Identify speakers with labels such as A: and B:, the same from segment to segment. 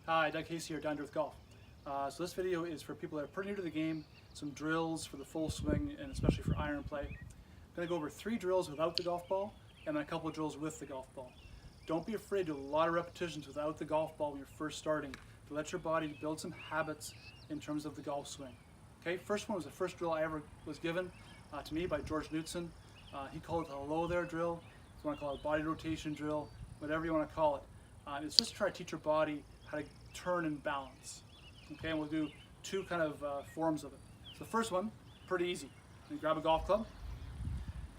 A: Hi, Doug Casey here, Down to Earth Golf. So this video is for people that are pretty new to the game, some drills for the full swing and especially for iron play. I'm going to go over 3 drills without the golf ball and then a couple of drills with the golf ball. Don't be afraid to do a lot of repetitions without the golf ball when you're first starting to let your body build some habits in terms of the golf swing. Okay, first one was the first drill I ever was given to me by George Knudson. He called it the hello there drill. If you want to call it a body rotation drill, whatever you want to call it. It's just to try to teach your body how to turn and balance. Okay, and we'll do 2 kind of forms of it. So the first one, pretty easy. You grab a golf club,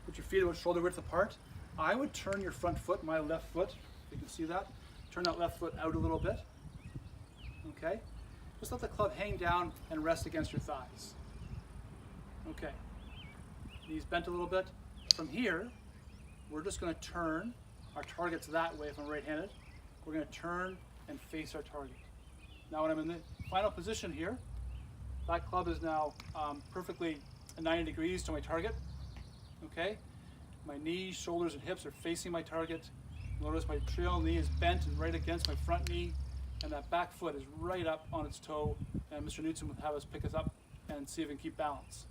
A: put your feet about shoulder width apart. I would turn your front foot, my left foot, you can see that. Turn that left foot out a little bit. Okay, just let the club hang down and rest against your thighs. Okay, knees bent a little bit. From here, we're just going to turn. Our target's that way if I'm right-handed. We're going to turn and face our target. Now when I'm in the final position here, that club is now perfectly 90 degrees to my target. Okay, my knees, shoulders, and hips are facing my target. Notice my trail knee is bent and right against my front knee, and that back foot is right up on its toe, and Mr. Knudson would have us pick us up and see if we can keep balance.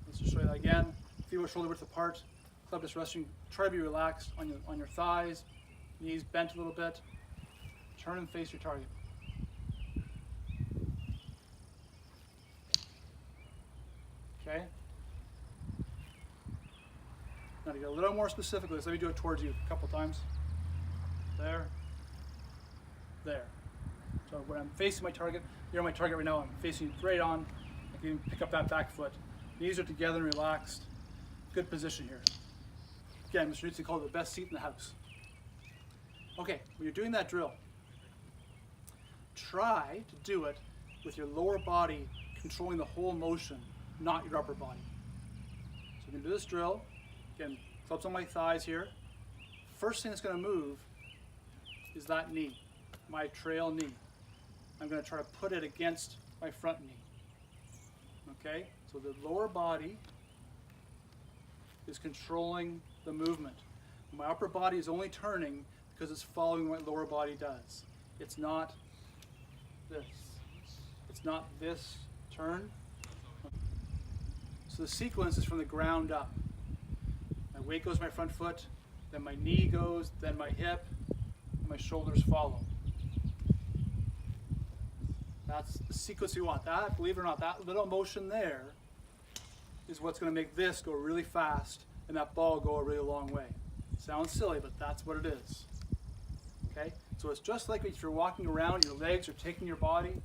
A: Let's just show you that again. Feet with shoulder width apart, club just resting. Try to be relaxed on your thighs, knees bent a little bit. Turn and face your target. Okay. Now to get a little more specific, let me do it towards you a couple times. There. There. So when I'm facing my target, you're on my target right now, I'm facing straight on. I can pick up that back foot. Knees are together and relaxed. Good position here. Again, Mr. Knudson called it the best seat in the house. Okay, when you're doing that drill, try to do it with your lower body controlling the whole motion, not your upper body. So you can do this drill. Again, clubs on my thighs here. First thing that's going to move is that knee, my trail knee. I'm going to try to put it against my front knee. Okay, so the lower body is controlling the movement. My upper body is only turning because it's following what lower body does. It's not this. It's not this turn. So the sequence is from the ground up. My weight goes my front foot, then my knee goes, then my hip, and my shoulders follow. That's the sequence we want. That, believe it or not, that little motion there is what's going to make this go really fast and that ball go a really long way. Sounds silly, but that's what it is. Okay? So it's just like if you're walking around, your legs are taking your body.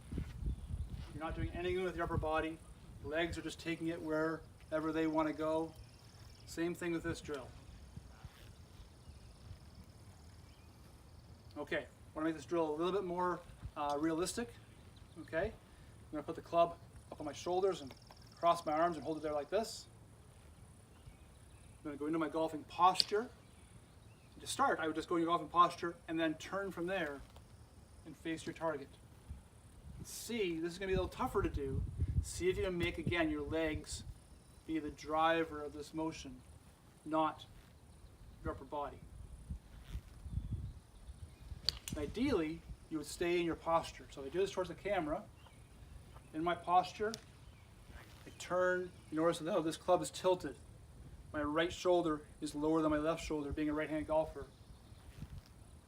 A: You're not doing anything with your upper body. Your legs are just taking it wherever they want to go. Same thing with this drill. Okay, I want to make this drill a little bit more realistic. Okay, I'm going to put the club up on my shoulders and cross my arms and hold it there like this. I'm going to go into my golfing posture. To start, I would just go in your golfing posture and then turn from there and face your target. See, this is going to be a little tougher to do. See if you can make, again, your legs be the driver of this motion, not your upper body. And ideally, you would stay in your posture. So if I do this towards the camera, in my posture, I turn, you notice that, oh, this club is tilted. My right shoulder is lower than my left shoulder, being a right-hand golfer,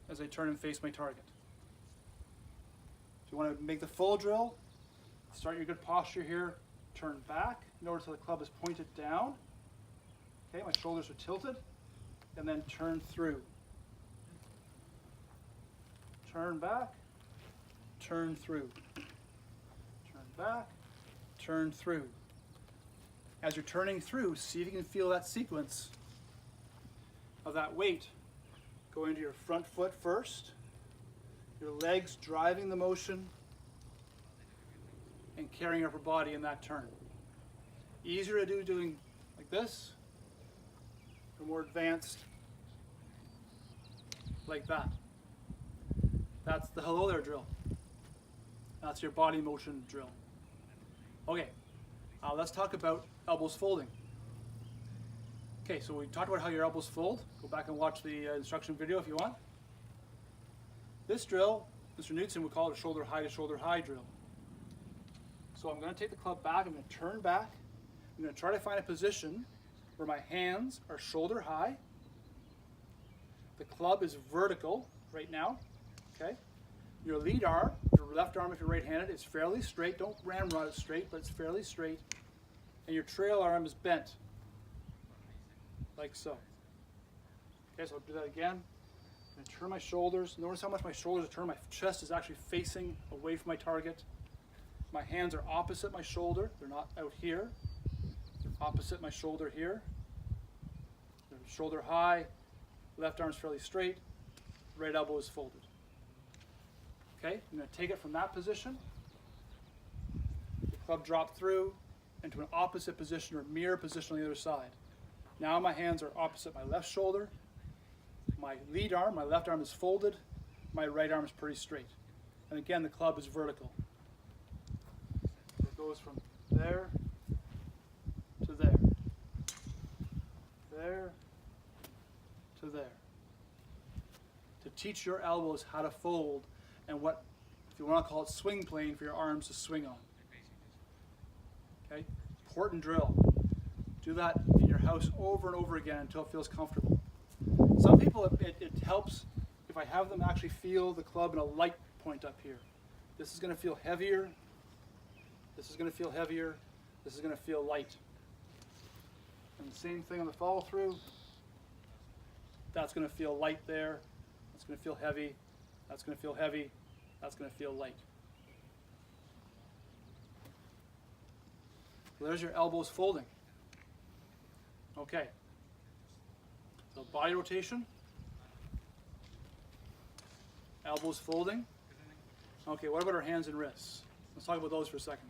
A: as I turn and face my target. If you want to make the full drill, start your good posture here, turn back. Notice how the club is pointed down. Okay, my shoulders are tilted, and then turn through. Turn back, turn through. Turn back, turn through. As you're turning through, see if you can feel that sequence of that weight go into your front foot first, your legs driving the motion, and carrying your upper body in that turn. Easier to do doing like this, or more advanced like that. That's the hello there drill. That's your body motion drill. Okay, let's talk about elbows folding. Okay, so we talked about how your elbows fold. Go back and watch the instruction video if you want. This drill Mr. Knudsen would call it a shoulder high to shoulder high drill. So I'm going to take the club back, I'm going to turn back, I'm going to try to find a position where my hands are shoulder high. The club is vertical right now, okay? Your lead arm, your left arm if you're right-handed, is fairly straight. Don't ramrod it straight, but it's fairly straight. And your trail arm is bent, like so. Okay, so I'll do that again. I'm going to turn my shoulders. Notice how much my shoulders are turned. My chest is actually facing away from my target. My hands are opposite my shoulder. They're not out here. They're opposite my shoulder here. They're shoulder high. Left arm's fairly straight. Right elbow is folded. Okay, I'm going to take it from that position. The club dropped through into an opposite position or mirror position on the other side. Now my hands are opposite my left shoulder. My lead arm, my left arm is folded. My right arm is pretty straight. And again, the club is vertical. It goes from there to there. There to there. To teach your elbows how to fold and what, if you want to call it, swing plane for your arms to swing on. Okay? Important drill. Do that in your house over and over again until it feels comfortable. Some people, it helps if I have them actually feel the club in a light point up here. This is going to feel heavier. This is going to feel heavier. This is going to feel light. And the same thing on the follow through. That's going to feel light there. That's going to feel heavy. That's going to feel heavy. That's going to feel light. So there's your elbows folding. Okay. So body rotation. Elbows folding. Okay, what about our hands and wrists? Let's talk about those for a second.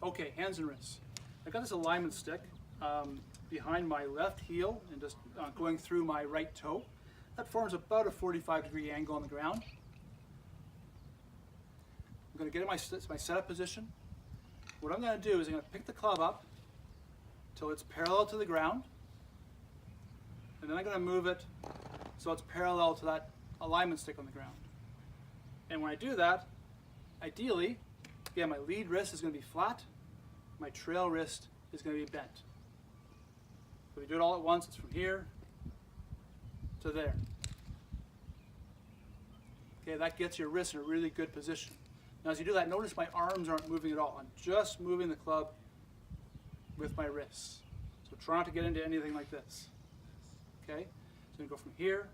A: Okay, hands and wrists. I've got this alignment stick behind my left heel and just going through my right toe. That forms about a 45-degree angle on the ground. I'm going to get in my setup position. What I'm going to do is I'm going to pick the club up till it's parallel to the ground. And then I'm going to move it so it's parallel to that alignment stick on the ground. And when I do that, ideally, again, my lead wrist is going to be flat. My trail wrist is going to be bent. So if you do it all at once, it's from here to there. Okay, that gets your wrist in a really good position. Now as you do that, notice my arms aren't moving at all. I'm just moving the club with my wrists. So try not to get into anything like this. Okay, so I'm going to go from here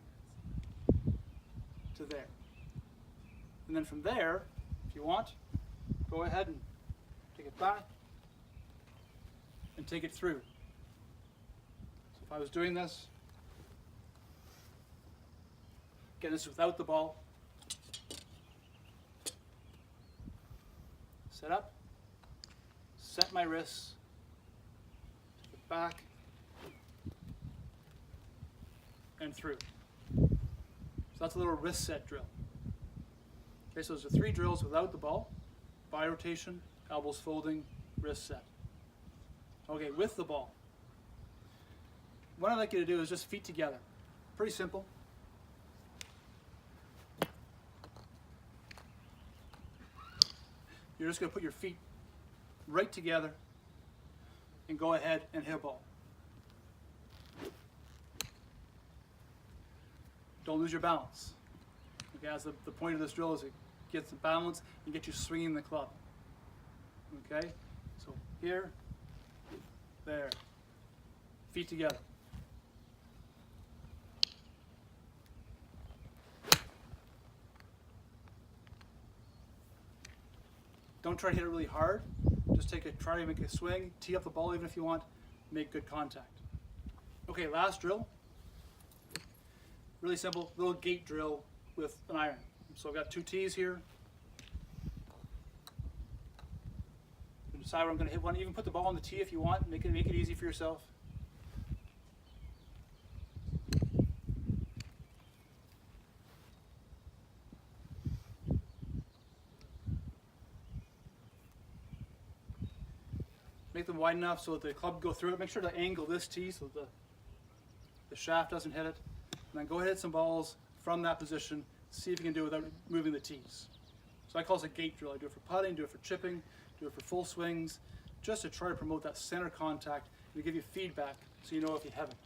A: to there. And then from there, if you want, go ahead and take it back and take it through. So if I was doing this, again, this is without the ball. Set up, set my wrists, take it back, and through. So that's a little wrist set drill. Okay, so those are 3 drills without the ball: body rotation, elbows folding, wrist set. Okay, with the ball. What I'd like you to do is just feet together. Pretty simple. You're just going to put your feet right together and go ahead and hit a ball. Don't lose your balance. Okay, as the point of this drill is to get some balance and get you swinging the club. Okay, so here, there, feet together. Don't try to hit it really hard. Just try to make a swing, tee up the ball even if you want, make good contact. Okay, last drill. Really simple, little gate drill with an iron. So I've got 2 tees here. You decide where I'm going to hit one. Even put the ball on the tee if you want. Make it easy for yourself. Make them wide enough so that the club can go through it. Make sure to angle this tee so that the shaft doesn't hit it. And then go ahead and hit some balls from that position. see if you can do it without moving the tees. So I call this a gate drill. I do it for putting, do it for chipping, do it for full swings, just to try to promote that center contact and to give you feedback so you know if you haven't.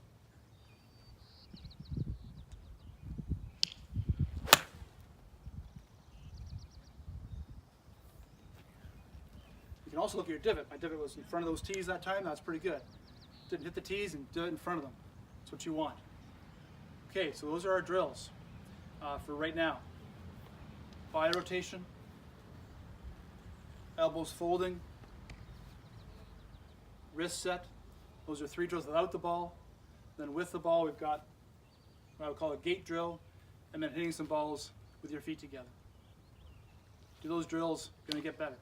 A: You can also look at your divot. My divot was in front of those tees that time. That's pretty good. Didn't hit the tees and did it in front of them. That's what you want. Okay, so those are our drills for right now. Body rotation, elbows folding, wrist set. Those are 3 drills without the ball. Then with the ball, we've got what I would call a gate drill, and then hitting some balls with your feet together. Do those drills, you're going to get better.